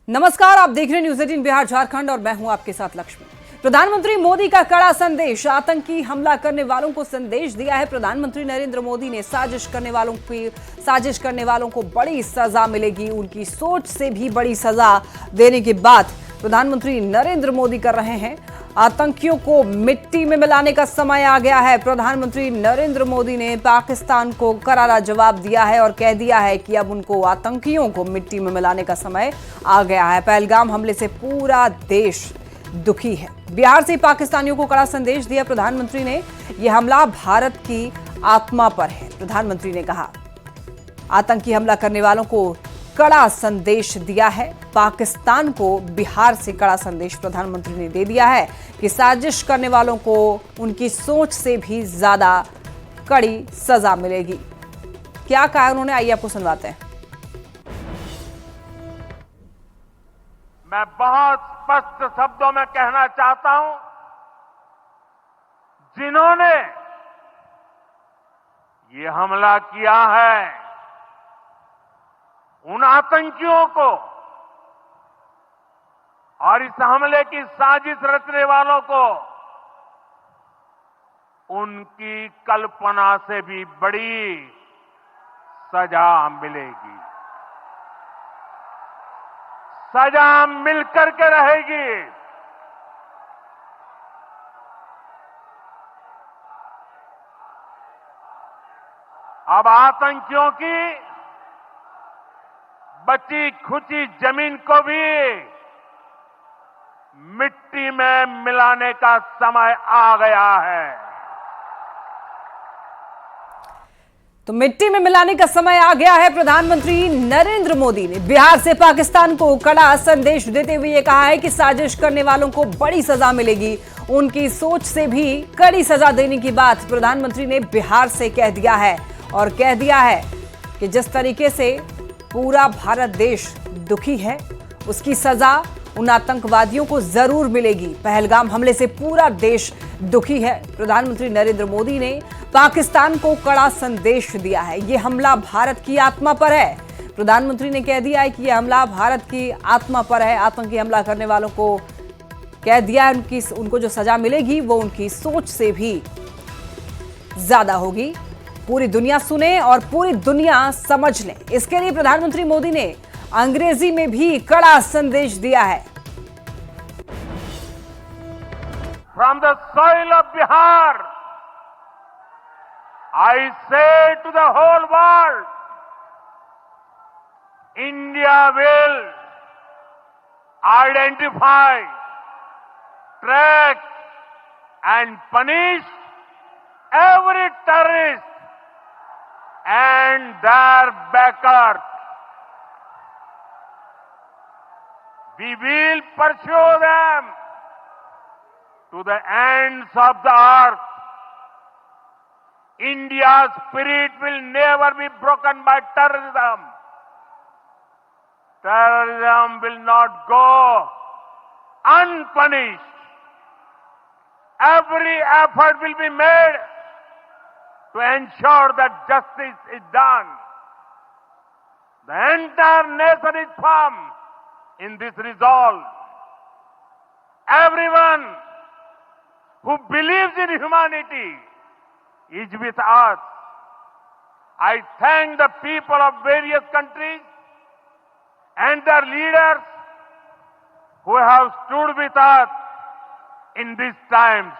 नमस्कार, आप देख रहे हैं न्यूज 18 बिहार झारखंड और मैं हूं आपके साथ लक्ष्मी। प्रधानमंत्री मोदी का कड़ा संदेश, आतंकी हमला करने वालों को संदेश दिया है प्रधानमंत्री नरेंद्र मोदी ने। साजिश करने वालों को बड़ी सजा मिलेगी, उनकी सोच से भी बड़ी सजा देने की बात प्रधानमंत्री नरेंद्र मोदी कर रहे हैं। आतंकियों को मिट्टी में मिलाने का समय आ गया है। प्रधानमंत्री नरेंद्र मोदी ने पाकिस्तान को करारा जवाब दिया है और कह दिया है कि अब उनको आतंकियों को मिट्टी में मिलाने का समय आ गया है। पहलगाम हमले से पूरा देश दुखी है। बिहार से पाकिस्तानियों को कड़ा संदेश दिया प्रधानमंत्री ने। यह हमला भारत की आत्मा पर है। प्रधानमंत्री ने कहा, आतंकी हमला करने वालों को कड़ा संदेश दिया है। पाकिस्तान को बिहार से कड़ा संदेश प्रधानमंत्री ने दे दिया है कि साजिश करने वालों को उनकी सोच से भी ज्यादा कड़ी सजा मिलेगी। क्या कहा उन्होंने, आइए आपको सुनवाते हैं। मैं बहुत स्पष्ट शब्दों में कहना चाहता हूं, जिन्होंने ये हमला किया है उन आतंकियों को और इस हमले की साजिश रचने वालों को उनकी कल्पना से भी बड़ी सजा मिलेगी। सजा मिलकर के रहेगी। अब आतंकियों की बची खुची जमीन को भी मिट्टी में मिलाने का समय आ गया है। तो मिट्टी में मिलाने का समय आ गया है। प्रधानमंत्री नरेंद्र मोदी ने बिहार से पाकिस्तान को कड़ा संदेश देते हुए ये कहा है कि साजिश करने वालों को बड़ी सजा मिलेगी, उनकी सोच से भी कड़ी सजा देने की बात प्रधानमंत्री ने बिहार से कह दिया है। और कह दिया है कि जिस तरीके से पूरा भारत देश दुखी है, उसकी सजा उन आतंकवादियों को जरूर मिलेगी। पहलगाम हमले से पूरा देश दुखी है। प्रधानमंत्री नरेंद्र मोदी ने पाकिस्तान को कड़ा संदेश दिया है। यह हमला भारत की आत्मा पर है। प्रधानमंत्री ने कह दिया है कि यह हमला भारत की आत्मा पर है। आतंकी हमला करने वालों को कह दिया है उनको जो सजा मिलेगी वो उनकी सोच से भी ज्यादा होगी। पूरी दुनिया सुने और पूरी दुनिया समझ ले, इसके लिए प्रधानमंत्री मोदी ने अंग्रेजी में भी कड़ा संदेश दिया है। From the soil of Bihar, I say to the whole world, India will identify, track and punish every terrorist and their backers. We will pursue them to the ends of the earth. India's spirit will never be broken by terrorism. Terrorism will not go unpunished. Every effort will be made to ensure that justice is done. The entire nation is firm in this resolve. Everyone who believes in humanity is with us. I thank the people of various countries and their leaders who have stood with us in these times.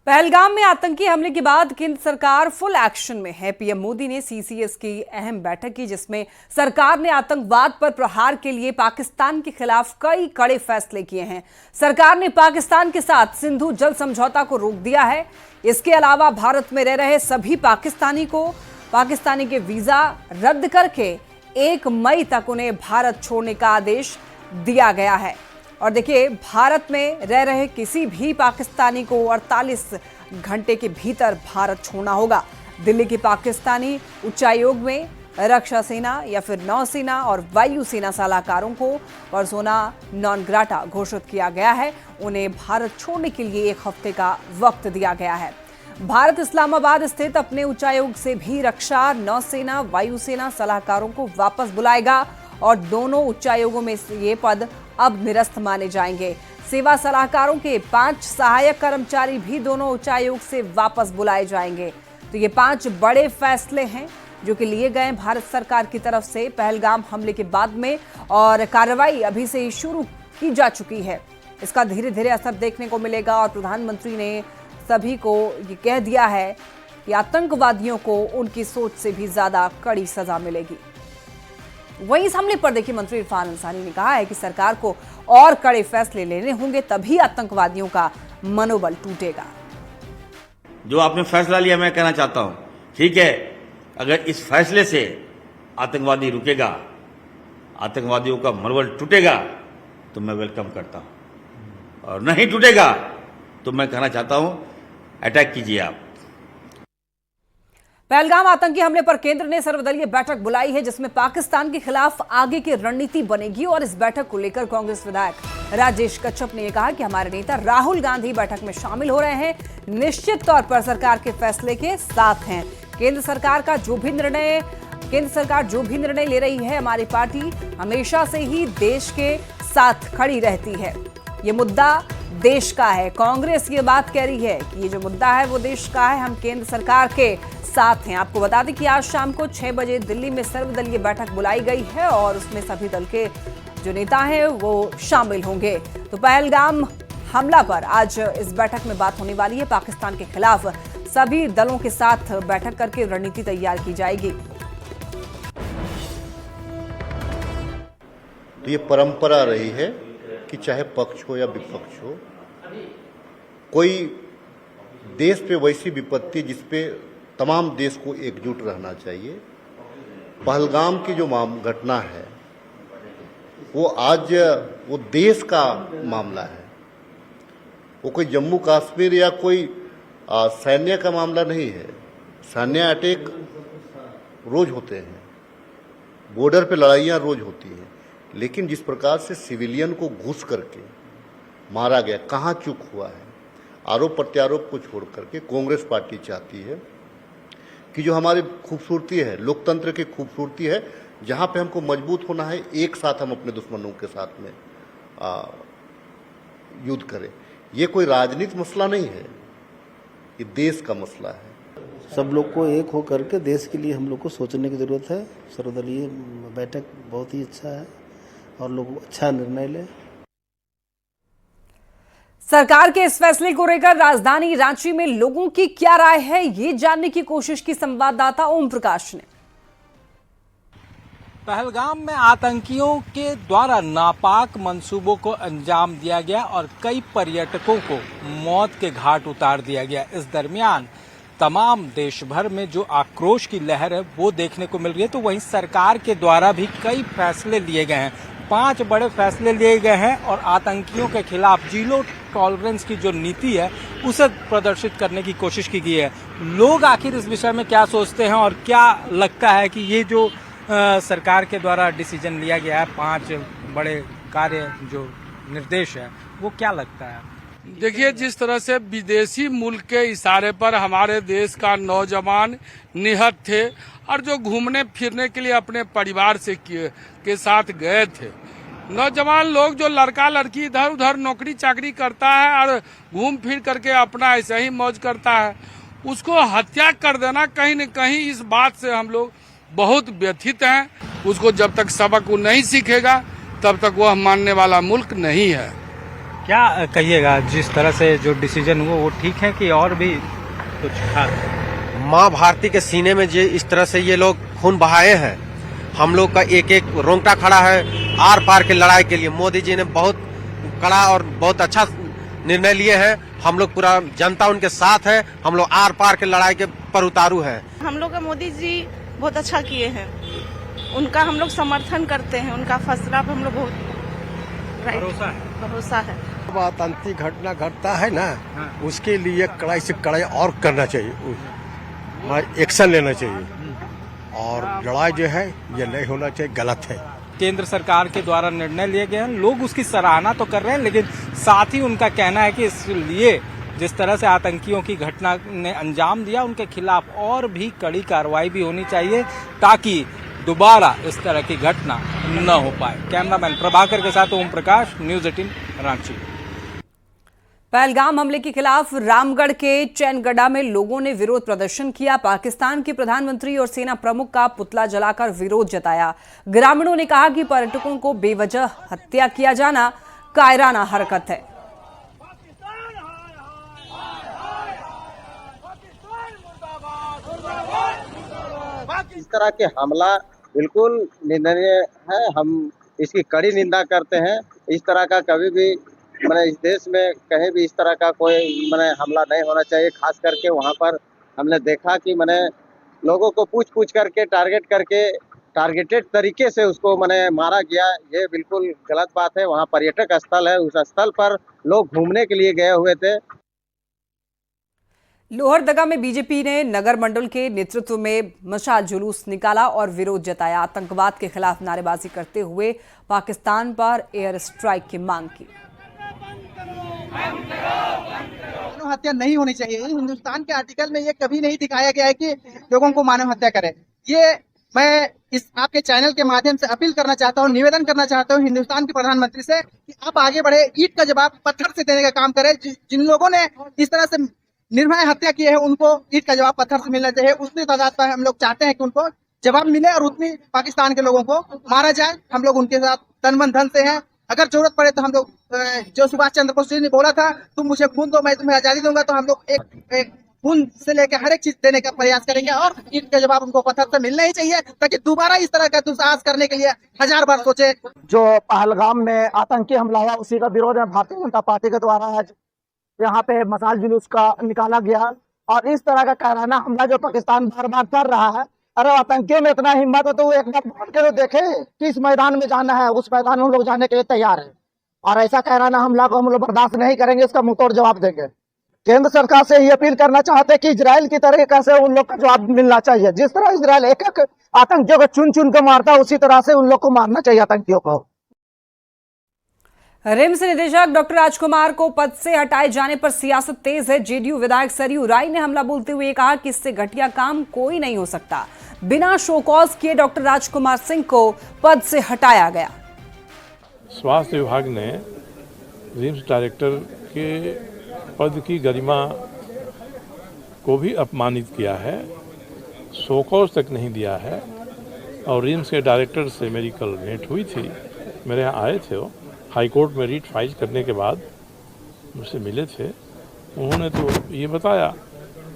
Pahalgam में आतंकी हमले के बाद केंद्र सरकार full action में है। PM Modi ने सीसीएस की अहम बैठक की, जिसमें सरकार ने आतंकवाद पर प्रहार के लिए पाकिस्तान के खिलाफ कई कड़े फैसले किए हैं। सरकार ने पाकिस्तान के साथ सिंधु जल समझौता को रोक दिया है। इसके अलावा भारत में रह रहे सभी पाकिस्तानी के वीजा रद्द करके 1 मई तक उन्हें भारत छोड़ने का आदेश दिया गया है। और देखिए, भारत में रह रहे किसी भी पाकिस्तानी को 48 घंटे के भीतर भारत छोड़ना होगा। दिल्ली के पाकिस्तानी उच्चायोग में रक्षा सेना या फिर नौसेना और वायुसेना सलाहकारों को पर्सोना नॉन ग्राटा घोषित किया गया है। उन्हें भारत छोड़ने के लिए 1 हफ्ते का वक्त दिया गया है। भारत इस्लामाबाद स्थित अपने उच्चायोग से भी रक्षा, नौसेना, वायुसेना सलाहकारों को वापस बुलाएगा और दोनों उच्चायोगों में से ये पद अब निरस्त माने जाएंगे। सेवा सलाहकारों के 5 सहायक कर्मचारी भी दोनों उच्चायोग से वापस बुलाए जाएंगे। तो ये 5 बड़े फैसले हैं जो कि लिए गए भारत सरकार की तरफ से पहलगाम हमले के बाद में, और कार्रवाई अभी से ही शुरू की जा चुकी है। इसका धीरे धीरे असर देखने को मिलेगा और प्रधानमंत्री ने सभी को ये कह दिया है कि आतंकवादियों को उनकी सोच से भी ज्यादा कड़ी सजा मिलेगी। वहीं इस हमले पर देखिए मंत्री इरफान अंसारी ने कहा है कि सरकार को और कड़े फैसले लेने होंगे, तभी आतंकवादियों का मनोबल टूटेगा। जो आपने फैसला लिया, मैं कहना चाहता हूं, ठीक है, अगर इस फैसले से आतंकवादी रुकेगा, आतंकवादियों का मनोबल टूटेगा, तो मैं वेलकम करता हूं, और नहीं टूटेगा तो मैं कहना चाहता हूं अटैक कीजिए आप। पहलगाम आतंकी हमले पर केंद्र ने सर्वदलीय बैठक बुलाई है, जिसमें पाकिस्तान के खिलाफ आगे की रणनीति बनेगी। और इस बैठक को लेकर कांग्रेस विधायक राजेश कच्छप ने यह कहा कि हमारे नेता राहुल गांधी बैठक में शामिल हो रहे हैं, निश्चित तौर पर सरकार के फैसले के साथ हैं। केंद्र सरकार जो भी निर्णय ले रही है, हमारी पार्टी हमेशा से ही देश के साथ खड़ी रहती है। ये मुद्दा देश का है। कांग्रेस ये बात कह रही है कि ये जो मुद्दा है वो देश का है, हम केंद्र सरकार के साथ हैं। आपको बता दें कि आज शाम को 6 बजे दिल्ली में सर्वदलीय बैठक बुलाई गई है और उसमें सभी दल के जो नेता हैं वो शामिल होंगे। तो पहलगाम हमला पर आज इस बैठक में बात होने वाली है। पाकिस्तान के खिलाफ सभी दलों के साथ बैठक करके रणनीति तैयार की जाएगी। तो ये परंपरा रही है कि चाहे पक्ष हो या विपक्ष हो, कोई देश पे वैसी विपत्ति जिसपे तमाम देश को एकजुट रहना चाहिए। पहलगाम की जो घटना है वो आज वो देश का मामला है, वो कोई जम्मू कश्मीर या कोई सैन्य का मामला नहीं है। सैन्य अटैक रोज होते हैं, बॉर्डर पे लड़ाइयाँ रोज होती हैं, लेकिन जिस प्रकार से सिविलियन को घुस करके मारा गया, कहाँ चूक हुआ है। आरोप प्रत्यारोप को छोड़ करके कांग्रेस पार्टी चाहती है कि जो हमारी खूबसूरती है, लोकतंत्र की खूबसूरती है, जहाँ पे हमको मजबूत होना है, एक साथ हम अपने दुश्मनों के साथ में युद्ध करें। ये कोई राजनीतिक मसला नहीं है, ये देश का मसला है। सब लोग को एक हो करके देश के लिए हम लोग को सोचने की जरूरत है। सर्वदलीय बैठक बहुत ही अच्छा है और लोग अच्छा निर्णय लें। सरकार के इस फैसले को लेकर राजधानी रांची में लोगों की क्या राय है, ये जानने की कोशिश की संवाददाता ओम प्रकाश ने। पहलगाम में आतंकियों के द्वारा नापाक मंसूबों को अंजाम दिया गया और कई पर्यटकों को मौत के घाट उतार दिया गया। इस दरमियान तमाम देश भर में जो आक्रोश की लहर है वो देखने को मिल रही है। तो वहीं सरकार के द्वारा भी कई फैसले लिए गए हैं, 5 बड़े फैसले लिए गए हैं और आतंकियों के खिलाफ जीरो टॉलरेंस की जो नीति है उसे प्रदर्शित करने की कोशिश की गई है। लोग आखिर इस विषय में क्या सोचते हैं और क्या लगता है कि ये जो सरकार के द्वारा डिसीजन लिया गया है, 5 बड़े कार्य जो निर्देश है, वो क्या लगता है? देखिए, जिस तरह से विदेशी मुल्क के इशारे पर हमारे देश का नौजवान निहत थे और जो घूमने फिरने के लिए अपने परिवार से के साथ गए थे, नौजवान लोग जो लड़का लड़की इधर उधर नौकरी चाकरी करता है और घूम फिर करके अपना ऐसे ही मौज करता है, उसको हत्या कर देना, कहीं न कहीं इस बात से हम लोग बहुत व्यथित हैं। उसको जब तक सबक वो नहीं सीखेगा तब तक वह मानने वाला मुल्क नहीं है। क्या कहिएगा, जिस तरह से जो डिसीजन हुआ वो ठीक है कि और भी कुछ खास? माँ भारती के सीने में जो इस तरह से ये लोग खून बहाए हैं, हम लोग का एक एक रोंगटा खड़ा है। आर पार के लड़ाई के लिए मोदी जी ने बहुत कड़ा और बहुत अच्छा निर्णय लिए हैं। हम लोग पूरा जनता उनके साथ है, हम लोग आर पार के लड़ाई के पर उतारू है। हम लोग का मोदी जी बहुत अच्छा किए हैं, उनका हम लोग समर्थन करते हैं, उनका फैसला पर हम लोग बहुत भरोसा है। आतंकी घटना घटता है ना, उसके लिए कड़ाई से कड़ाई और करना चाहिए, एक्शन लेना चाहिए और लड़ाई जो है ये नहीं होना चाहिए, गलत है। केंद्र सरकार के द्वारा निर्णय लिए गए हैं, लोग उसकी सराहना तो कर रहे हैं, लेकिन साथ ही उनका कहना है कि इसलिए जिस तरह से आतंकियों की घटना ने अंजाम दिया, उनके खिलाफ और भी कड़ी कार्रवाई भी होनी चाहिए ताकि दोबारा इस तरह की घटना न हो पाए। कैमरामैन प्रभाकर के साथ ओम प्रकाश, न्यूज़ 18 रांची। पहलगाम हमले के खिलाफ रामगढ़ के चैनगढ़ा में लोगों ने विरोध प्रदर्शन किया। पाकिस्तान के प्रधानमंत्री और सेना प्रमुख का पुतला जलाकर विरोध जताया। ग्रामीणों ने कहा कि पर्यटकों को बेवजह हत्या किया जाना कायराना हरकत है। इस तरह के हमला बिल्कुल निंदनीय है। हम इसकी कड़ी निंदा करते हैं। इस तरह का कभी भी इस देश में कहीं भी इस तरह का कोई हमला नहीं होना चाहिए। खास करके वहाँ पर हमने देखा कि लोगों को पूछ करके टारगेटेड तरीके से उसको मारा गया। ये बिल्कुल गलत बात है। वहाँ पर्यटक स्थल है, उस स्थल पर लोग घूमने के लिए गए हुए थे। लोहरदगा में बीजेपी ने नगर मंडल के नेतृत्व में मशाल जुलूस निकाला और विरोध जताया। आतंकवाद के खिलाफ नारेबाजी करते हुए पाकिस्तान पर एयर स्ट्राइक की मांग की। मानव हत्या नहीं होनी चाहिए। हिंदुस्तान के आर्टिकल में ये कभी नहीं दिखाया गया है कि लोगों को मानव हत्या करे। ये मैं इस आपके चैनल के माध्यम से अपील करना चाहता हूँ, निवेदन करना चाहता हूँ हिंदुस्तान के प्रधानमंत्री से कि आप आगे बढ़े, ईंट का जवाब पत्थर से देने का काम करें। जिन लोगों ने इस तरह से निर्भय हत्या की है उनको ईंट का जवाब पत्थर से मिलना चाहिए। उतनी तादाद पर हम लोग चाहते हैं कि उनको जवाब मिले और उतनी पाकिस्तान के लोगों को मारा जाए। हम लोग उनके साथ तन मन धन से हैं। अगर जरूरत पड़े तो हम लोग जो सुभाष चंद्र बोस जी ने बोला था, तुम मुझे खून दो मैं तुम्हें आजादी दूंगा, तो हम लोग एक खून से लेकर हर एक चीज देने का प्रयास करेंगे और ईंट का जवाब उनको पत्थर से मिलना ही चाहिए, ताकि दोबारा इस तरह का दुस्साहस करने के लिए 1000 बार सोचे। जो पहलगाम में आतंकी हमला हुआ उसी का विरोध में भारतीय जनता पार्टी के द्वारा आज यहाँ पे मशाल जुलूस का निकाला गया। और इस तरह का कायराना हमला जो पाकिस्तान बार बार कर रहा है, अरे आतंकी में इतना हिम्मत हो तो वो एक बार बढ़ के तो देखे किस मैदान में जाना है, उस मैदान में हम लोग जाने के लिए तैयार है। और ऐसा कायराना हमला को हम लोग बर्दाश्त नहीं करेंगे, इसका मुंहतोड़ जवाब देंगे। केंद्र सरकार से ये अपील करना चाहते हैं कि इजराइल की तरीके से उन लोग का जवाब मिलना चाहिए। जिस तरह इजराइल एक एक आतंकियों को चुन चुन के मारता है, उसी तरह से उन लोग को मारना चाहिए आतंकियों को। रिम्स निदेशक डॉक्टर राजकुमार को पद से हटाए जाने पर सियासत तेज है। जेडीयू विधायक सरयू राय ने हमला बोलते हुए कहा कि इससे घटिया काम कोई नहीं हो सकता। बिना शो कॉज किए डॉक्टर राजकुमार सिंह को पद से हटाया गया। स्वास्थ्य विभाग ने रिम्स डायरेक्टर के पद की गरिमा को भी अपमानित किया है, शो कॉज तक नहीं दिया है। और रिम्स के डायरेक्टर से मेरी कल भेंट हुई थी, मेरे यहाँ आए थे। वो हाईकोर्ट में रीट फाइल करने के बाद मुझसे मिले थे। उन्होंने तो ये बताया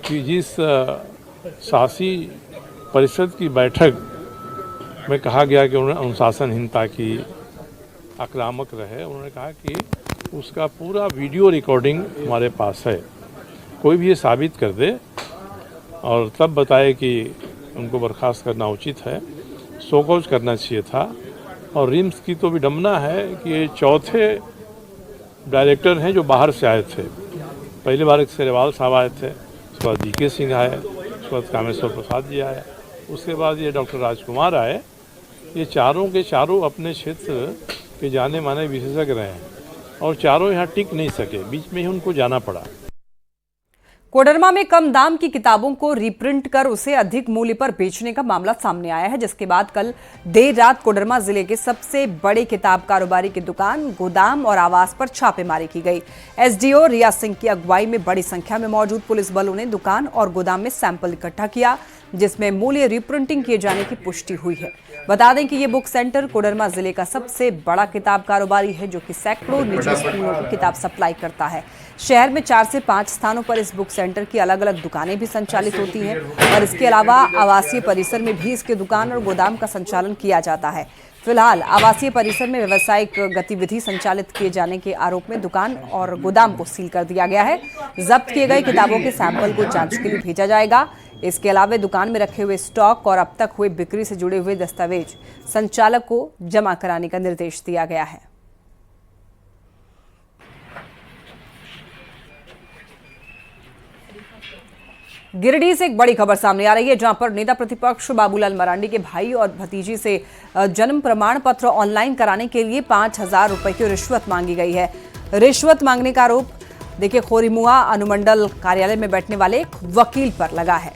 कि जिस शासी परिषद की बैठक में कहा गया कि उन्होंने अनुशासनहीनता की, आक्रामक रहे, उन्होंने कहा कि उसका पूरा वीडियो रिकॉर्डिंग हमारे पास है, कोई भी ये साबित कर दे और तब बताए कि उनको बर्खास्त करना उचित है, शो कॉज करना चाहिए था। और रिम्स की तो विडम्बना है कि ये चौथे डायरेक्टर हैं जो बाहर से आए थे। पहली बार एक सेरेवाल साहब आए थे, उसके बाद DK सिंह आए, उसके बाद कामेश्वर प्रसाद जी आए, उसके बाद ये डॉक्टर राजकुमार आए। ये चारों के चारों अपने क्षेत्र के जाने माने विशेषज्ञ रहे हैं और चारों यहाँ टिक नहीं सके, बीच में ही उनको जाना पड़ा। कोडरमा में कम दाम की किताबों को रीप्रिंट कर उसे अधिक मूल्य पर बेचने का मामला सामने आया है, जिसके बाद कल देर रात कोडरमा जिले के सबसे बड़े किताब कारोबारी की दुकान, गोदाम और आवास पर छापेमारी की गई। SDO रिया सिंह की अगुवाई में बड़ी संख्या में मौजूद पुलिस बलों ने दुकान और गोदाम में सैंपल इकट्ठा किया, जिसमें मूल्य रीप्रिंटिंग किए जाने की पुष्टि हुई है। बता दें कि ये बुक सेंटर कोडरमा जिले का सबसे बड़ा किताब कारोबारी है, जो कि सैकड़ों निजी स्कूलों को किताब सप्लाई करता है। शहर में 4 से 5 स्थानों पर इस बुक सेंटर की अलग अलग दुकानें भी संचालित होती हैं और इसके अलावा आवासीय परिसर में भी इसके दुकान और गोदाम का संचालन किया जाता है। फिलहाल आवासीय परिसर में व्यावसायिक गतिविधि संचालित किए जाने के आरोप में दुकान और गोदाम को सील कर दिया गया है। जब्त किए गए किताबों के सैंपल को जांच के लिए भेजा जाएगा। इसके अलावा दुकान में रखे हुए स्टॉक और अब तक हुए बिक्री से जुड़े हुए दस्तावेज संचालक को जमा कराने का निर्देश दिया गया है। गिरिडीह से एक बड़ी खबर सामने आ रही है, जहां पर नेता प्रतिपक्ष बाबूलाल मरांडी के भाई और भतीजी से जन्म प्रमाण पत्र ऑनलाइन कराने के लिए 5000 रुपए की रिश्वत मांगी गई है। रिश्वत मांगने का आरोप देखिए खोरीमुआ अनुमंडल कार्यालय में बैठने वाले एक वकील पर लगा है।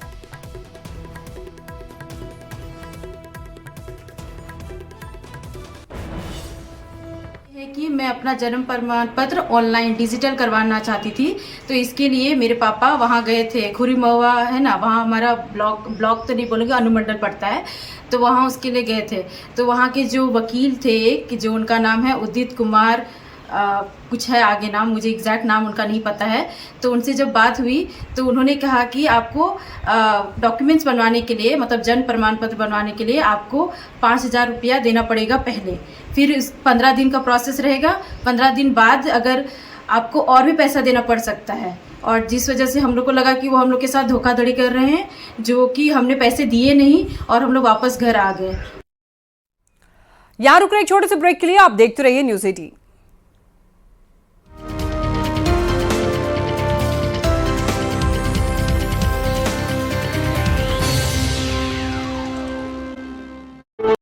है कि मैं अपना जन्म प्रमाण पत्र ऑनलाइन डिजिटल करवाना चाहती थी, तो इसके लिए मेरे पापा वहाँ गए थे। खुरी महुआ है ना, वहाँ हमारा ब्लॉक तो नहीं बोलेंगे, अनुमंडल पड़ता है, तो वहाँ उसके लिए गए थे। तो वहाँ के जो वकील थे, कि जो उनका नाम है उदित कुमार कुछ है आगे नाम, मुझे एग्जैक्ट नाम उनका नहीं पता है। तो उनसे जब बात हुई तो उन्होंने कहा कि आपको डॉक्यूमेंट्स बनवाने के लिए, मतलब जन्म प्रमाण पत्र बनवाने के लिए आपको 5,000 रुपया देना पड़ेगा पहले, फिर 15 दिन का प्रोसेस रहेगा। 15 दिन बाद अगर आपको और भी पैसा देना पड़ सकता है, और जिस वजह से हम लोग को लगा कि वो हम लोग के साथ धोखाधड़ी कर रहे हैं, जो कि हमने पैसे दिए नहीं और हम लोग वापस घर आ गए। यहाँ रुक रहे एक छोटे से ब्रेक के लिए, आप देखते रहिए न्यूज़ 18।